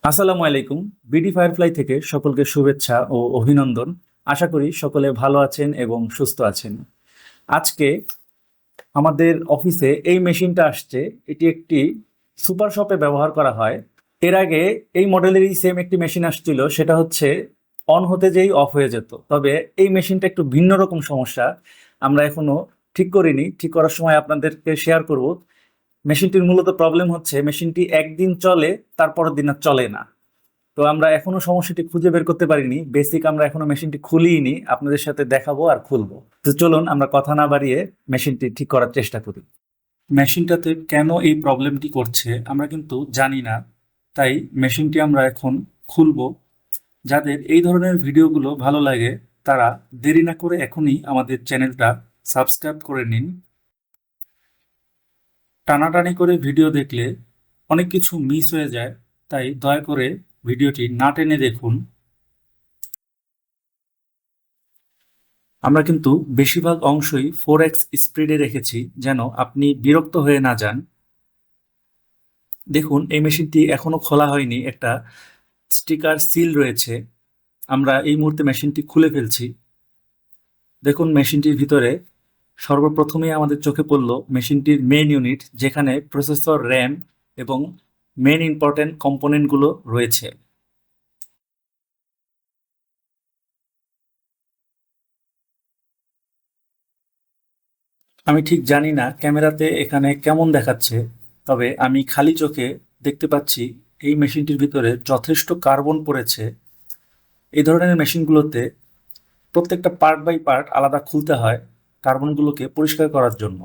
আসসালামু আলাইকুম। BD firefly থেকে সকলকে শুভেচ্ছা ও অভিনন্দন। আশা করি সকলে ভালো আছেন এবং সুস্থ আছেন। আজকে আমাদের অফিসে এই মেশিনটা আসছে। এটি একটি সুপার শপে ব্যবহার করা হয়। এর আগে এই মডেলেরই সেম একটি মেশিন আসছিল, সেটা হচ্ছে অন হতে যেই অফ হয়ে যেত। তবে এই মেশিনটা একটু ভিন্ন রকম সমস্যা, আমরা এখনো ঠিক করিনি। ঠিক করার সময় আপনাদেরকে শেয়ার করব। মেশিনটির মূলত প্রবলেম হচ্ছে মেশিনটি একদিন চলে, তারপরের দিন আর চলে না। তো আমরা এখনো সমস্যাটি খুঁজে বের করতে পারিনি। বেসিক আমরা এখনো মেশিনটি খুলিনি, আপনাদের সাথে দেখাবো আর খুলবো। তো চলুন আমরা কথা না বাড়িয়ে মেশিনটি ঠিক করার চেষ্টা করি। মেশিনটাতে কেন এই প্রবলেমটি করছে আমরা কিন্তু জানি না, তাই মেশিনটি আমরা এখন খুলবো। যাদের এই ধরনের ভিডিওগুলো ভালো লাগে তারা দেরি না করে এখনই আমাদের চ্যানেলটা সাবস্ক্রাইব করে নিন। টানাটানি করে ভিডিও দেখলে অনেক কিছু মিস হয়ে যায়, তাই দয়া করে ভিডিওটি না টেনে দেখুন। আমরা কিন্তু বেশিরভাগ অংশই 4x স্পিডে রেখেছি, যেন আপনি বিরক্ত হয়ে না যান। দেখুন, এই মেশিনটি এখনো খোলা হয়নি, একটা স্টিকার সিল রয়েছে। আমরা এই মুহূর্তে মেশিনটি খুলে ফেলছি। দেখুন, মেশিনটির ভিতরে সর্বপ্রথমেই আমাদের চোখে পড়ল মেশিনটির মেইন ইউনিট, যেখানে প্রসেসর, র্যাম এবং মেইন ইম্পর্টেন্ট কম্পোনেন্টগুলো রয়েছে। আমি ঠিক জানি না ক্যামেরাতে এখানে কেমন দেখাচ্ছে, তবে আমি খালি চোখে দেখতে পাচ্ছি এই মেশিনটির ভিতরে যথেষ্ট কার্বন পড়েছে। এই ধরনের মেশিনগুলোতে প্রত্যেকটা পার্ট বাই পার্ট আলাদা খুলতে হয় কার্বনগুলোকে পরিষ্কার করার জন্য।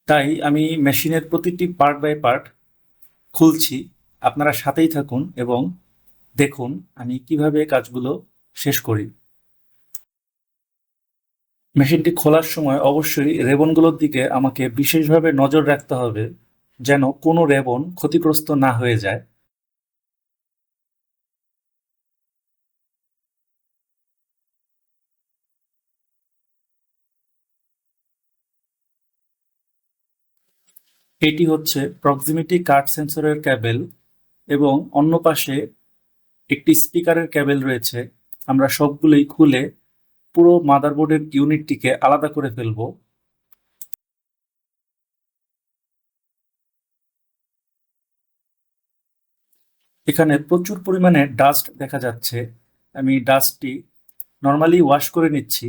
তাই আমি মেশিনের প্রতিটি পার্ট বাই পার্ট খুলছি। আপনারা সাথেই থাকুন এবং দেখুন আমি কিভাবে কাজগুলো শেষ করি। মেশিনটি খোলার সময় অবশ্যই রেবনগুলোর দিকে আমাকে বিশেষভাবে নজর রাখতে হবে, যেন কোনো রেবন ক্ষতিগ্রস্ত না হয়ে যায়। এটি হচ্ছে প্রক্সিমিটি কার্ড সেন্সরের ক্যাবেল এবং অন্য পাশে একটি স্পিকারের ক্যাবেল রয়েছে। আমরা সবগুলোই খুলে পুরো মাদারবোর্ডের ইউনিটটিকে আলাদা করে ফেলব। এখানে প্রচুর পরিমাণে ডাস্ট দেখা যাচ্ছে। আমি ডাস্টটি নর্মালি ওয়াশ করে নিচ্ছি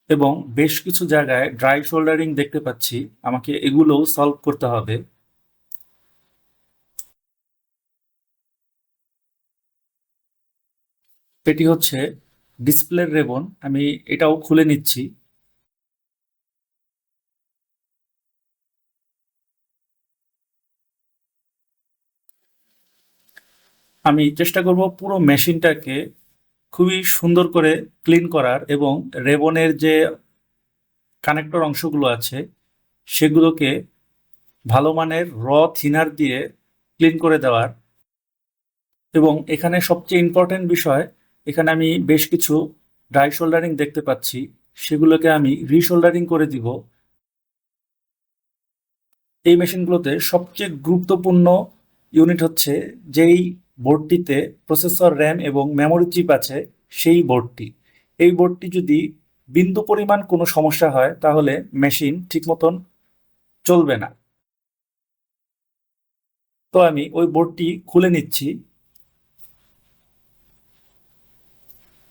এবং বেশ কিছু জায়গায় ড্রাই শোল্ডারিং দেখতে পাচ্ছি। আমাকে এগুলোও সলভ করতে হবে। এটি হচ্ছে ডিসপ্লের রেবন, আমি এটাও খুলে নিচ্ছি। আমি চেষ্টা করব পুরো মেশিনটাকে খুবই সুন্দর করে ক্লিন করার এবং রেবনের যে কানেক্টর অংশগুলো আছে সেগুলোকে ভালো মানের থিনার দিয়ে ক্লিন করে দেওয়ার। এবং এখানে সবচেয়ে ইম্পর্টেন্ট বিষয়, এখানে আমি বেশ কিছু ড্রাই শোল্ডারিং দেখতে পাচ্ছি, সেগুলোকে আমি রিশোল্ডারিং করে দিব। এই মেশিনগুলোতে সবচেয়ে গুরুত্বপূর্ণ ইউনিট হচ্ছে যেই বোর্ডটিতে প্রসেসর, র্যাম এবং মেমোরি চিপ আছে সেই বোর্ডটি। এই বোর্ডটি যদি বিন্দু পরিমাণ কোনো সমস্যা হয় তাহলে মেশিন ঠিক মতন চলবে না। তো আমি ওই বোর্ডটি খুলে নিচ্ছি।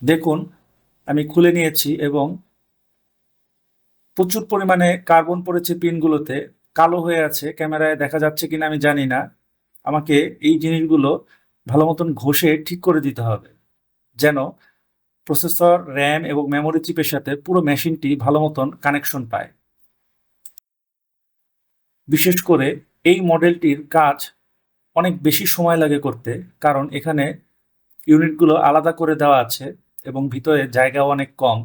দেখুন, আমি খুলে নিয়েছি এবং প্রচুর পরিমাণে কার্বন পড়েছে পিনগুলোতে, কালো হয়ে আছে। ক্যামেরায় দেখা যাচ্ছে কিনা আমি জানি না। আমাকে এই জিনিসগুলো ভালো মতন ঘষে ঠিক করে দিতে হবে, যেন প্রসেসর, র্যাম এবং মেমোরি চিপের সাথে পুরো মেশিনটি ভালো মতন কানেকশন পায়। বিশেষ করে এই মডেলটির কাজ অনেক বেশি সময় লাগে করতে, কারণ এখানে ইউনিটগুলো আলাদা করে দেওয়া আছে এবং ভিতরে জায়গাও অনেক কম।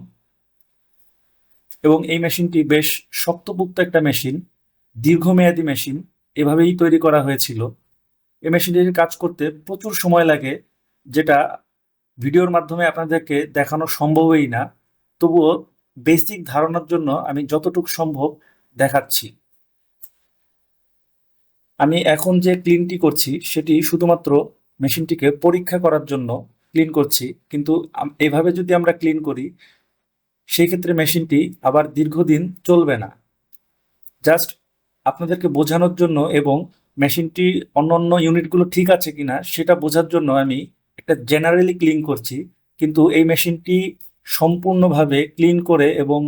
এবং এই মেশিনটি বেশ শক্তপোক্ত একটা মেশিন, দীর্ঘমেয়াদী মেশিন, এভাবেই তৈরি করা হয়েছিল। এই মেশিনটির কাজ করতে প্রচুর সময় লাগে, যেটা ভিডিওর মাধ্যমে আপনাদেরকে দেখানো সম্ভবই না। তবুও বেসিক ধারণার জন্য আমি যতটুকু সম্ভব দেখাচ্ছি। আমি এখন যে ক্লিনটি করছি সেটি শুধুমাত্র মেশিনটিকে পরীক্ষা করার জন্য ক্লিন করছি, কিন্তু এভাবে যদি আমরা ক্লিন করি সেই ক্ষেত্রে মেশিনটি আবার দীর্ঘদিন চলবে না। জাস্ট আপনাদেরকে বোঝানোর জন্য এবং মেশিনটি অন্যান্য ইউনিটগুলো ঠিক আছে কিনা সেটা বোঝার জন্য আমি একটা জেনারেলি ক্লিন করছি, কিন্তু এই মেশিনটি সম্পূর্ণভাবে ক্লিন করে এবং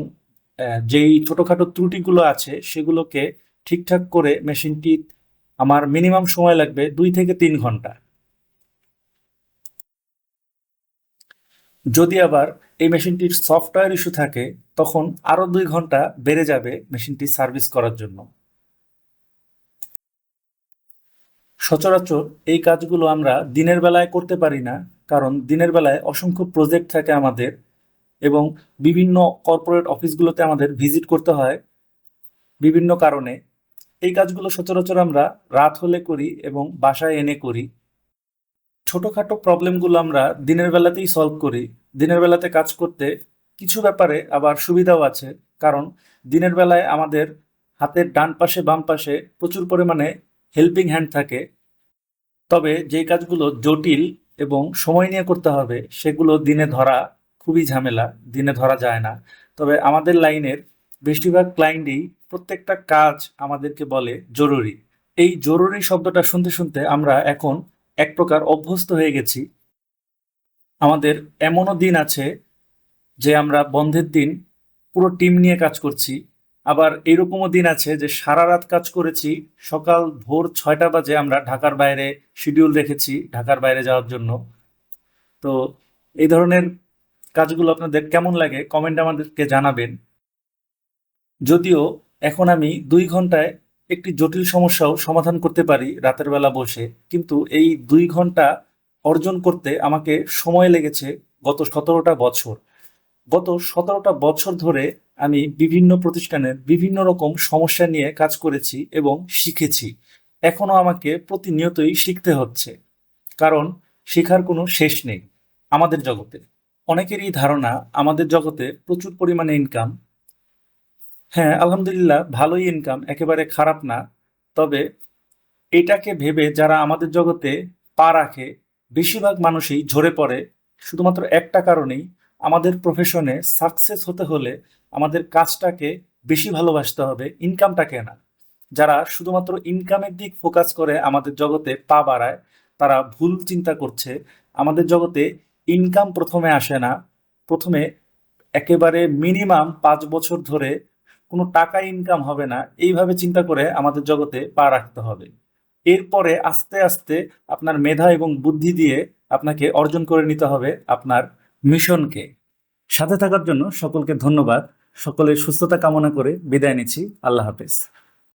যেই ছোটোখাটো ত্রুটিগুলো আছে সেগুলোকে ঠিকঠাক করে মেশিনটি আমার মিনিমাম সময় লাগবে 2 থেকে 3 ঘন্টা। যদি আবার এই মেশিনটির সফটওয়্যার ইস্যু থাকে তখন আরও 2 ঘন্টা বেড়ে যাবে মেশিনটি সার্ভিস করার জন্য। সচরাচর এই কাজগুলো আমরা দিনের বেলায় করতে পারি না, কারণ দিনের বেলায় অসংখ্য প্রজেক্ট থাকে আমাদের এবং বিভিন্ন কর্পোরেট অফিসগুলোতে আমাদের ভিজিট করতে হয় বিভিন্ন কারণে। এই কাজগুলো সচরাচর আমরা রাত হলে করি এবং বাসায় এনে করি। ছোটোখাটো প্রবলেমগুলো আমরা দিনের বেলাতেই সলভ করি। দিনের বেলাতে কাজ করতে কিছু ব্যাপারে আবার সুবিধাও আছে, কারণ দিনের বেলায় আমাদের হাতের ডান পাশে বাম পাশে প্রচুর পরিমাণে হেল্পিং হ্যান্ড থাকে। তবে যেই কাজগুলো জটিল এবং সময় নিয়ে করতে হবে সেগুলো দিনে ধরা খুবই ঝামেলা, দিনে ধরা যায় না। তবে আমাদের লাইনের বেশিরভাগ ক্লায়েন্টই প্রত্যেকটা কাজ আমাদেরকে বলে জরুরি। এই জরুরি শব্দটা শুনতে শুনতে আমরা এখন এক প্রকার অভ্যস্ত হয়ে গেছি। আমাদের এমনও দিন আছে যে আমরা বন্ধের দিন পুরো টিম নিয়ে কাজ করছি, আবার এরকমও দিন আছে যে সারা রাত কাজ করেছি, সকাল ভোর 6টা বাজে আমরা ঢাকার বাইরে শিডিউল রেখেছি ঢাকার বাইরে যাওয়ার জন্য। তো এই ধরনের কাজগুলো আপনাদের কেমন লাগে কমেন্টে আমাদেরকে জানাবেন। যদিও এখন আমি 2 ঘন্টায় একটি জটিল সমস্যাও সমাধান করতে পারি রাতের বেলা বসে, কিন্তু এই 2 ঘন্টা অর্জন করতে আমাকে সময় লেগেছে গত 17টা বছর। গত 17টা বছর ধরে আমি বিভিন্ন প্রতিষ্ঠানের বিভিন্ন রকম সমস্যা নিয়ে কাজ করেছি এবং শিখেছি। এখনো আমাকে প্রতিনিয়তই শিখতে হচ্ছে, কারণ শেখার কোনো শেষ নেই আমাদের জগতে। অনেকেরই ধারণা আমাদের জগতে প্রচুর পরিমাণে ইনকাম। হ্যাঁ, আলহামদুলিল্লাহ ভালোই ইনকাম, একেবারে খারাপ না। তবে এটাকে ভেবে যারা আমাদের জগতে পা রাখে বেশিরভাগ মানুষই ঝরে পড়ে শুধুমাত্র একটা কারণেই, আমাদের প্রফেশনে সাকসেস হতে হলে আমাদের কাজটাকে বেশি ভালোবাসতে হবে, ইনকামটাকে না। যারা শুধুমাত্র ইনকামের দিক ফোকাস করে আমাদের জগতে পা বাড়ায় তারা ভুল চিন্তা করছে। আমাদের জগতে ইনকাম প্রথমে আসে না। প্রথমে একেবারে মিনিমাম 5 বছর ধরে কোনো টাকা ইনকাম হবে না এইভাবে চিন্তা করে আমাদের জগতে পা রাখতে হবে। এরপরে আস্তে আস্তে আপনার মেধা এবং বুদ্ধি দিয়ে আপনাকে অর্জন করে নিতে হবে আপনার মিশনকে। সাথে থাকার জন্য সকলকে ধন্যবাদ। সকলের সুস্থতা কামনা করে বিদায় নিচ্ছি। আল্লাহ হাফেজ।